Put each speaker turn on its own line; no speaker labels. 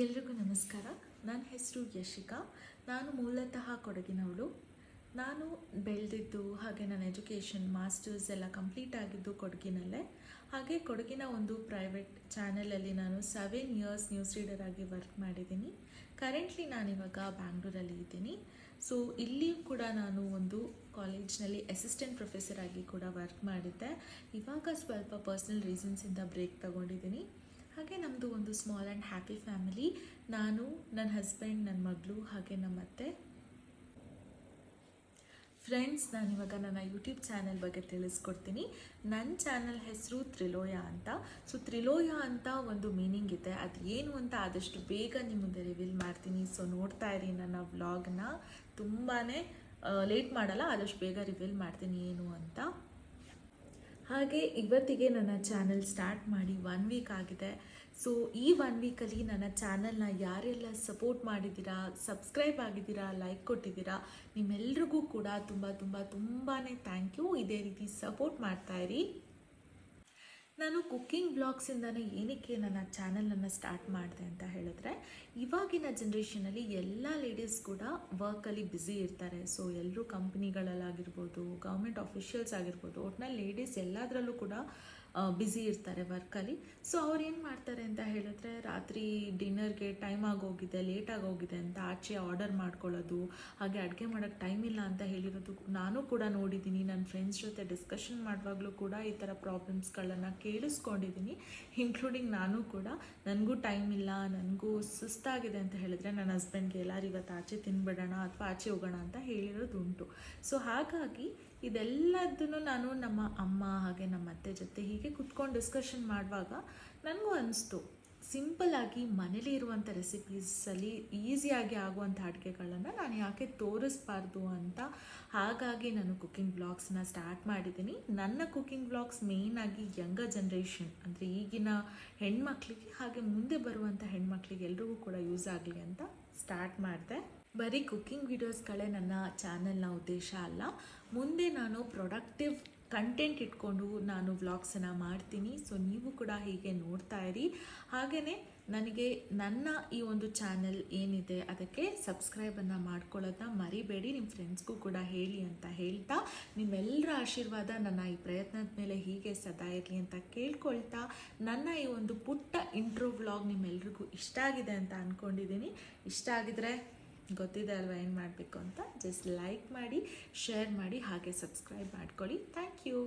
ಎಲ್ರಿಗೂ ನಮಸ್ಕಾರ. ನನ್ನ ಹೆಸರು ಯಶಿಕಾ. ನಾನು ಮೂಲತಃ ಕೊಡಗಿನವಳು. ನಾನು ಬೆಳೆದಿದ್ದು ಹಾಗೆ ನನ್ನ ಎಜುಕೇಷನ್ ಮಾಸ್ಟರ್ಸ್ ಎಲ್ಲ ಕಂಪ್ಲೀಟ್ ಆಗಿದ್ದು ಕೊಡಗಿನಲ್ಲೇ. ಹಾಗೆ ಕೊಡಗಿನ ಒಂದು ಪ್ರೈವೇಟ್ ಚಾನೆಲಲ್ಲಿ ನಾನು 7 ಇಯರ್ಸ್ ನ್ಯೂಸ್ ರೀಡರ್ ಆಗಿ ವರ್ಕ್ ಮಾಡಿದ್ದೀನಿ. ಕರೆಂಟ್ಲಿ ನಾನಿವಾಗ ಬ್ಯಾಂಗ್ಳೂರಲ್ಲಿ ಇದ್ದೀನಿ. ಸೊ ಇಲ್ಲಿಯೂ ಕೂಡ ನಾನು ಒಂದು ಕಾಲೇಜ್ನಲ್ಲಿ ಅಸಿಸ್ಟೆಂಟ್ ಪ್ರೊಫೆಸರ್ ಆಗಿ ಕೂಡ ವರ್ಕ್ ಮಾಡಿದ್ದೆ. ಇವಾಗ ಸ್ವಲ್ಪ ಪರ್ಸ್ನಲ್ ರೀಸನ್ಸಿಂದ ಬ್ರೇಕ್ ತಗೊಂಡಿದ್ದೀನಿ. ಹಾಗೆ ನಮ್ಮದು ಒಂದು ಸ್ಮಾಲ್ ಆ್ಯಂಡ್ ಹ್ಯಾಪಿ ಫ್ಯಾಮಿಲಿ. ನಾನು, ನನ್ನ ಹಸ್ಬೆಂಡ್, ನನ್ನ ಮಗಳು ಹಾಗೆ ನಮ್ಮ ಅತ್ತೆ. ಫ್ರೆಂಡ್ಸ್, ನಾನಿವಾಗ ನನ್ನ ಯೂಟ್ಯೂಬ್ ಚಾನೆಲ್ ಬಗ್ಗೆ ತಿಳಿಸ್ಕೊಡ್ತೀನಿ. ನನ್ನ ಚಾನಲ್ ಹೆಸರು ತ್ರಿಲೋಯ ಅಂತ. ಸೊ ತ್ರಿಲೋಯ ಅಂತ ಒಂದು ಮೀನಿಂಗ್ ಇದೆ. ಅದು ಏನು ಅಂತ ಆದಷ್ಟು ಬೇಗ ನಿಮ್ಮ ಮುಂದೆ ರಿವೀಲ್ ಮಾಡ್ತೀನಿ. ಸೊ ನೋಡ್ತಾ ಇರಿ ನನ್ನ ವ್ಲಾಗ್ನ. ತುಂಬಾ ಲೇಟ್ ಮಾಡಲ್ಲ, ಆದಷ್ಟು ಬೇಗ ರಿವೀಲ್ ಮಾಡ್ತೀನಿ ಏನು ಅಂತ. ಹಾಗೆ ಇವತ್ತಿಗೆ ನನ್ನ ಚಾನಲ್ ಸ್ಟಾರ್ಟ್ ಮಾಡಿ 1 ವೀಕ್ ಆಗಿದೆ. ಸೊ ಈ 1 ವೀಕಲ್ಲಿ ನನ್ನ ಚಾನಲ್ನ ಯಾರೆಲ್ಲ ಸಪೋರ್ಟ್ ಮಾಡಿದ್ದೀರಾ, ಸಬ್ಸ್ಕ್ರೈಬ್ ಆಗಿದ್ದೀರಾ, ಲೈಕ್ ಕೊಟ್ಟಿದ್ದೀರಾ, ನಿಮ್ಮೆಲ್ರಿಗೂ ಕೂಡ ತುಂಬಾ ಥ್ಯಾಂಕ್ ಯು. ಇದೇ ರೀತಿ ಸಪೋರ್ಟ್ ಮಾಡ್ತಾಯಿರಿ. ನಾನು ಕುಕ್ಕಿಂಗ್ ಬ್ಲಾಗ್ಸಿಂದನೇ ಏನಕ್ಕೆ ನನ್ನ ಚಾನಲನ್ನು ಸ್ಟಾರ್ಟ್ ಮಾಡಿದೆ ಅಂತ ಹೇಳಿದ್ರೆ, ಇವಾಗಿನ ಜನ್ರೇಷನಲ್ಲಿ ಎಲ್ಲ ಲೇಡೀಸ್ ಕೂಡ ವರ್ಕಲ್ಲಿ ಬ್ಯುಸಿ ಇರ್ತಾರೆ. ಸೊ ಎಲ್ಲರೂ ಕಂಪ್ನಿಗಳಲ್ಲಾಗಿರ್ಬೋದು, ಗೌರ್ಮೆಂಟ್ ಆಫೀಷಿಯಲ್ಸ್ ಆಗಿರ್ಬೋದು, ಒಟ್ಟಿನಲ್ಲಿ ಲೇಡೀಸ್ ಎಲ್ಲದರಲ್ಲೂ ಕೂಡ ಬ್ಯುಸಿ ಇರ್ತಾರೆ ವರ್ಕಲ್ಲಿ. ಸೊ ಅವ್ರು ಏನು ಮಾಡ್ತಾರೆ ಅಂತ ಹೇಳಿದ್ರೆ, ರಾತ್ರಿ ಡಿನ್ನರ್ಗೆ ಟೈಮ್ ಆಗೋಗಿದೆ, ಲೇಟಾಗಿ ಹೋಗಿದೆ ಅಂತ ಆಚೆ ಆರ್ಡರ್ ಮಾಡ್ಕೊಳ್ಳೋದು, ಹಾಗೆ ಅಡುಗೆ ಮಾಡೋಕ್ಕೆ ಟೈಮ್ ಇಲ್ಲ ಅಂತ ಹೇಳಿರೋದು ನಾನು ಕೂಡ ನೋಡಿದ್ದೀನಿ. ನನ್ನ ಫ್ರೆಂಡ್ಸ್ ಜೊತೆ ಡಿಸ್ಕಷನ್ ಮಾಡುವಾಗಲೂ ಕೂಡ ಈ ಥರ ಪ್ರಾಬ್ಲಮ್ಸ್ಗಳನ್ನು ಕೇಳಿಸ್ಕೊಂಡಿದ್ದೀನಿ. ಇನ್ಕ್ಲೂಡಿಂಗ್ ನಾನು ಕೂಡ, ನನಗೂ ಟೈಮ್ ಇಲ್ಲ, ನನಗೂ ಸುಸ್ತಾಗಿದೆ ಅಂತ ಹೇಳಿದ್ರೆ ನನ್ನ ಹಸ್ಬೆಂಡ್ಗೆ ಎಲ್ಲರೂ ಇವತ್ತು ಆಚೆ ತಿನ್ಬಿಡೋಣ ಅಥವಾ ಆಚೆ ಹೋಗೋಣ ಅಂತ ಹೇಳಿರೋದು ಉಂಟು. ಸೊ ಹಾಗಾಗಿ ಇದೆಲ್ಲದನ್ನು ನಾನು ನಮ್ಮ ಅಮ್ಮ ಹಾಗೆ ನಮ್ಮ ಅತ್ತೆ ಜೊತೆ ಹೀಗೆ ಕುತ್ಕೊಂಡು ಡಿಸ್ಕಷನ್ ಮಾಡುವಾಗ ನನಗೂ ಅನಿಸ್ತು, ಸಿಂಪಲ್ಲಾಗಿ ಮನೇಲಿ ಇರುವಂಥ ರೆಸಿಪೀಸಲ್ಲಿ ಈಸಿಯಾಗಿ ಆಗುವಂಥ ಅಡುಗೆಗಳನ್ನು ನಾನು ಯಾಕೆ ತೋರಿಸ್ಬಾರ್ದು ಅಂತ. ಹಾಗಾಗಿ ನಾನು ಕುಕ್ಕಿಂಗ್ ಬ್ಲಾಗ್ಸನ್ನ ಸ್ಟಾರ್ಟ್ ಮಾಡಿದ್ದೀನಿ. ನನ್ನ ಕುಕ್ಕಿಂಗ್ ಬ್ಲಾಗ್ಸ್ ಮೇಯ್ನಾಗಿ ಯಂಗರ್ ಜನ್ರೇಷನ್, ಅಂದರೆ ಈಗಿನ ಹೆಣ್ಮಕ್ಳಿಗೆ ಹಾಗೆ ಮುಂದೆ ಬರುವಂಥ ಹೆಣ್ಮಕ್ಳಿಗೆ ಎಲ್ರಿಗೂ ಕೂಡ ಯೂಸ್ ಆಗಲಿ ಅಂತ ಸ್ಟಾರ್ಟ್ ಮಾಡಿದೆ. ಬರೀ ಕುಕ್ಕಿಂಗ್ ವಿಡಿಯೋಸ್ಗಳೇ ನನ್ನ ಚಾನಲ್ನ ಉದ್ದೇಶ ಅಲ್ಲ. ಮುಂದೆ ನಾನು ಪ್ರೊಡಕ್ಟಿವ್ ಕಂಟೆಂಟ್ ಇಟ್ಕೊಂಡು ನಾನು ವ್ಲಾಗ್ಸನ್ನು ಮಾಡ್ತೀನಿ. ಸೊ ನೀವು ಕೂಡ ಹೀಗೆ ನೋಡ್ತಾ ಇರಿ. ಹಾಗೆಯೇ ನನಗೆ ನನ್ನ ಈ ಒಂದು ಚಾನಲ್ ಏನಿದೆ ಅದಕ್ಕೆ ಸಬ್ಸ್ಕ್ರೈಬನ್ನು ಮಾಡ್ಕೊಳ್ಳೋದನ್ನ ಮರಿಬೇಡಿ. ನಿಮ್ಮ ಫ್ರೆಂಡ್ಸ್ಗೂ ಕೂಡ ಹೇಳಿ ಅಂತ ಹೇಳ್ತಾ, ನಿಮ್ಮೆಲ್ಲರ ಆಶೀರ್ವಾದ ನನ್ನ ಈ ಪ್ರಯತ್ನದ ಮೇಲೆ ಹೀಗೆ ಸದಾ ಇರಲಿ ಅಂತ ಕೇಳ್ಕೊಳ್ತಾ, ನನ್ನ ಈ ಒಂದು ಪುಟ್ಟ ಇಂಟ್ರೋ ವ್ಲಾಗ್ ನಿಮ್ಮೆಲ್ರಿಗೂ ಇಷ್ಟ ಆಗಿದೆ ಅಂತ ಅಂದ್ಕೊಂಡಿದ್ದೀನಿ. ಇಷ್ಟ ಆಗಿದ್ರೆ ಗೊತ್ತಿದೆ ಅಲ್ವಾ ಏನು ಮಾಡಬೇಕು ಅಂತ. ಜಸ್ಟ್ ಲೈಕ್ ಮಾಡಿ, ಶೇರ್ ಮಾಡಿ, ಹಾಗೆ ಸಬ್ಸ್ಕ್ರೈಬ್ ಮಾಡ್ಕೊಳ್ಳಿ. Thank you.